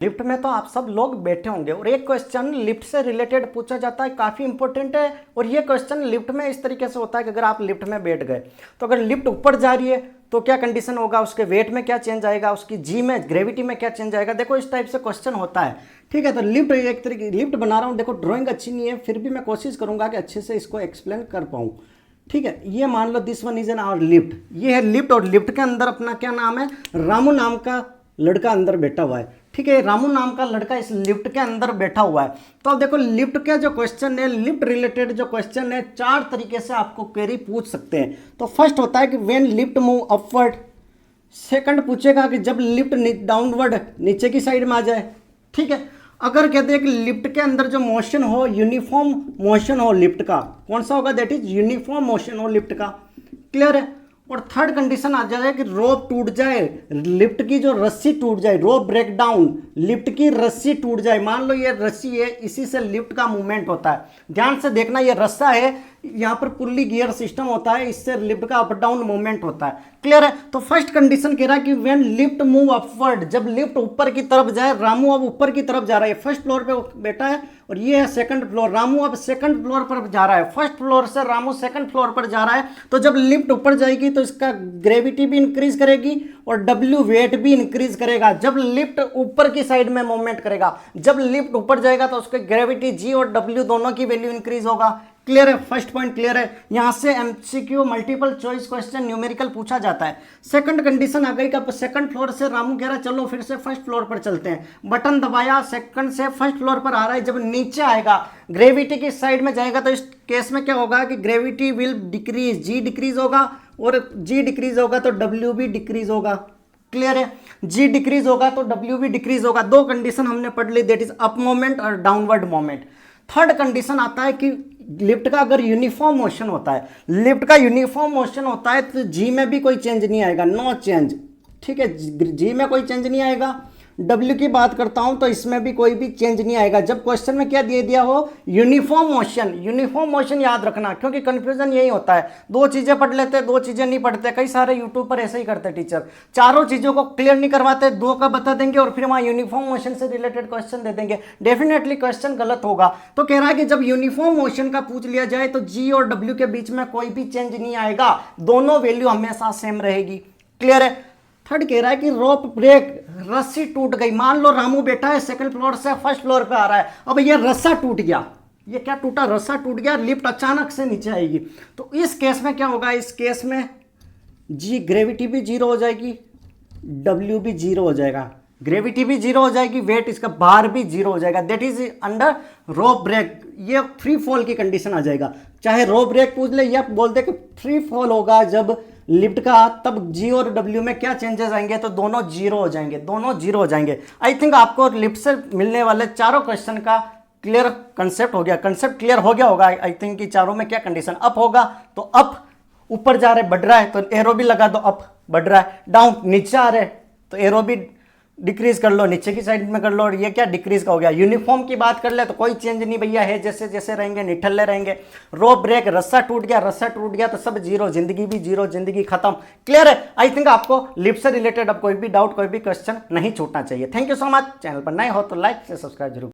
Lift में तो आप सब लोग बैठे होंगे और एक क्वेश्चन लिफ्ट से रिलेटेड पूछा जाता है, काफ़ी इंपॉर्टेंट है। और ये क्वेश्चन लिफ्ट में इस तरीके से होता है कि अगर आप लिफ्ट में बैठ गए तो अगर लिफ्ट ऊपर जा रही है तो क्या कंडीशन होगा, उसके वेट में क्या चेंज आएगा, उसकी जी में ग्रेविटी में क्या चेंज आएगा। देखो इस टाइप से क्वेश्चन होता है, ठीक है। तो लिफ्ट एक तरीके लिफ्ट बना रहा हूँ, देखो ड्राइंग अच्छी नहीं है फिर भी मैं कोशिश करूंगा कि अच्छे से इसको एक्सप्लेन कर पाऊँ, ठीक है। ये मान लो this one is an our lift, ये है लिफ्ट और लिफ्ट के अंदर अपना क्या नाम है, रामू नाम का लड़का अंदर बैठा हुआ है, ठीक है। रामू नाम का लड़का इस लिफ्ट के अंदर बैठा हुआ है। तो अब देखो लिफ्ट के जो क्वेश्चन है, लिफ्ट रिलेटेड जो क्वेश्चन है, चार तरीके से आपको क्वेरी पूछ सकते हैं। तो फर्स्ट होता है कि when lift move upward, second पूछेगा कि जब लिफ्ट डाउनवर्ड नीचे की साइड में आ जाए, ठीक है। अगर कहते हैं कि लिफ्ट के अंदर जो मोशन हो, यूनिफॉर्म मोशन हो लिफ्ट का, कौन सा होगा, दैट इज यूनिफॉर्म मोशन हो लिफ्ट का, क्लियर है। और थर्ड कंडीशन आ जाए कि रोप टूट जाए, लिफ्ट की जो रस्सी टूट जाए, रोप ब्रेक डाउन, लिफ्ट की रस्सी टूट जाए। मान लो ये रस्सी है, इसी से लिफ्ट का मूवमेंट होता है, ध्यान से देखना, ये रस्सा है, यहाँ पर पुल्ली गियर सिस्टम होता है, इससे लिफ्ट का अप डाउन मूवमेंट होता है, क्लियर है। तो फर्स्ट कंडीशन कह रहा है कि व्हेन लिफ्ट मूव अपवर्ड, जब लिफ्ट ऊपर की तरफ जाए, रामू अब ऊपर की तरफ जा रहा है, फर्स्ट फ्लोर पे बैठा है और ये है सेकंड फ्लोर, रामू अब सेकंड फ्लोर पर जा रहा है, फर्स्ट फ्लोर से रामू सेकंड फ्लोर पर जा रहा है। तो जब लिफ्ट ऊपर जाएगी तो इसका ग्रेविटी भी इंक्रीज करेगी और डब्ल्यू वेट भी इंक्रीज करेगा। जब लिफ्ट ऊपर की साइड में मूवमेंट करेगा, जब लिफ्ट ऊपर जाएगा तो उसके ग्रेविटी जी और डब्ल्यू दोनों की वैल्यू इंक्रीज होगा, क्लियर है। फर्स्ट पॉइंट क्लियर है। यहां से MCQ multiple choice question numerical पूछा जाता है। सेकंड कंडीशन आ गई का सेकंड फ्लोर से रामू कह रहा है चलो फिर से फर्स्ट फ्लोर पर चलते हैं, बटन दबाया, सेकंड से फर्स्ट फ्लोर पर आ रहा है, जब नीचे आएगा ग्रेविटी की साइड में जाएगा तो इस केस में क्या होगा कि gravity will decrease, g decrease होगा और जी डिक्रीज होगा तो डब्ल्यू भी डिक्रीज होगा, क्लियर है। जी डिक्रीज होगा तो डब्ल्यू भी डिक्रीज होगा। दो कंडीशन हमने पढ़ ली, दैट इज अप मोमेंट और डाउनवर्ड मोमेंट। थर्ड कंडीशन आता है कि लिफ्ट का अगर यूनिफॉर्म मोशन होता है, लिफ्ट का यूनिफॉर्म मोशन होता है तो जी में भी कोई चेंज नहीं आएगा, नो चेंज, ठीक है। जी में कोई चेंज नहीं आएगा। डब्ल्यू की बात करता हूं तो इसमें भी कोई भी चेंज नहीं आएगा। जब क्वेश्चन में क्या दे दिया हो, यूनिफॉर्म मोशन, यूनिफॉर्म मोशन याद रखना, क्योंकि कंफ्यूजन यही होता है, दो चीजें पढ़ लेते हैं, दो चीजें नहीं पढ़ते। कई सारे यूट्यूब पर ऐसे ही करते टीचर, चारों चीजों को क्लियर नहीं करवाते, दो का बता देंगे और फिर वहां यूनिफॉर्म मोशन से रिलेटेड क्वेश्चन दे देंगे, डेफिनेटली क्वेश्चन गलत होगा। तो कह रहा है कि जब यूनिफॉर्म मोशन का पूछ लिया जाए तो जी और डब्ल्यू के बीच में कोई भी चेंज नहीं आएगा, दोनों वैल्यू हमेशा सेम रहेगी, क्लियर है। थर्ड कह रहा है कि रोप ब्रेक, रस्सी टूट गई, मान लो रामू बैठा है सेकंड फ्लोर से फर्स्ट फ्लोर पे आ रहा है, अब ये रस्सा टूट गया, ये क्या टूटा, रस्सा टूट गया, लिफ्ट अचानक से नीचे आएगी। तो इस केस में क्या होगा, इस केस में जी ग्रेविटी भी जीरो हो जाएगी, डब्ल्यू भी जीरो हो जाएगा, ग्रेविटी भी जीरो हो जाएगी, वेट इसका बार भी जीरो हो जाएगा, that is under rope break. ये फ्री फॉल की कंडीशन आ जाएगा, चाहे रोप ब्रेक पूछ ले या बोलते कि फ्री फॉल होगा जब लिफ्ट का, तब जी और डब्ल्यू में क्या चेंजेस आएंगे, तो दोनों जीरो हो जाएंगे, दोनों जीरो हो जाएंगे। आई थिंक आपको लिफ्ट से मिलने वाले चारों क्वेश्चन का क्लियर कंसेप्ट हो गया, कंसेप्ट क्लियर हो गया होगा। आई थिंक कि चारों में क्या कंडीशन, अप होगा तो अप, ऊपर जा रहे बढ़ रहा है तो एरो भी लगा दो, अप बढ़ रहा है, डाउन नीचे आ रहे तो एरो भी डिक्रीज कर लो, नीचे की साइड में कर लो, और ये क्या डिक्रीज का हो गया। यूनिफॉर्म की बात कर ले तो कोई चेंज नहीं भैया, है जैसे जैसे रहेंगे, निठल्ले रहेंगे। रोप ब्रेक, रस्सा टूट गया, रस्सा टूट गया तो सब जीरो, जिंदगी भी जीरो, जिंदगी खत्म, क्लियर है। आई थिंक आपको लिफ्ट से रिलेटेड अब कोई भी डाउट, कोई भी क्वेश्चन नहीं छूटना चाहिए। Thank you so much. Channel पर नए हो तो लाइक से सब्सक्राइब जरूर।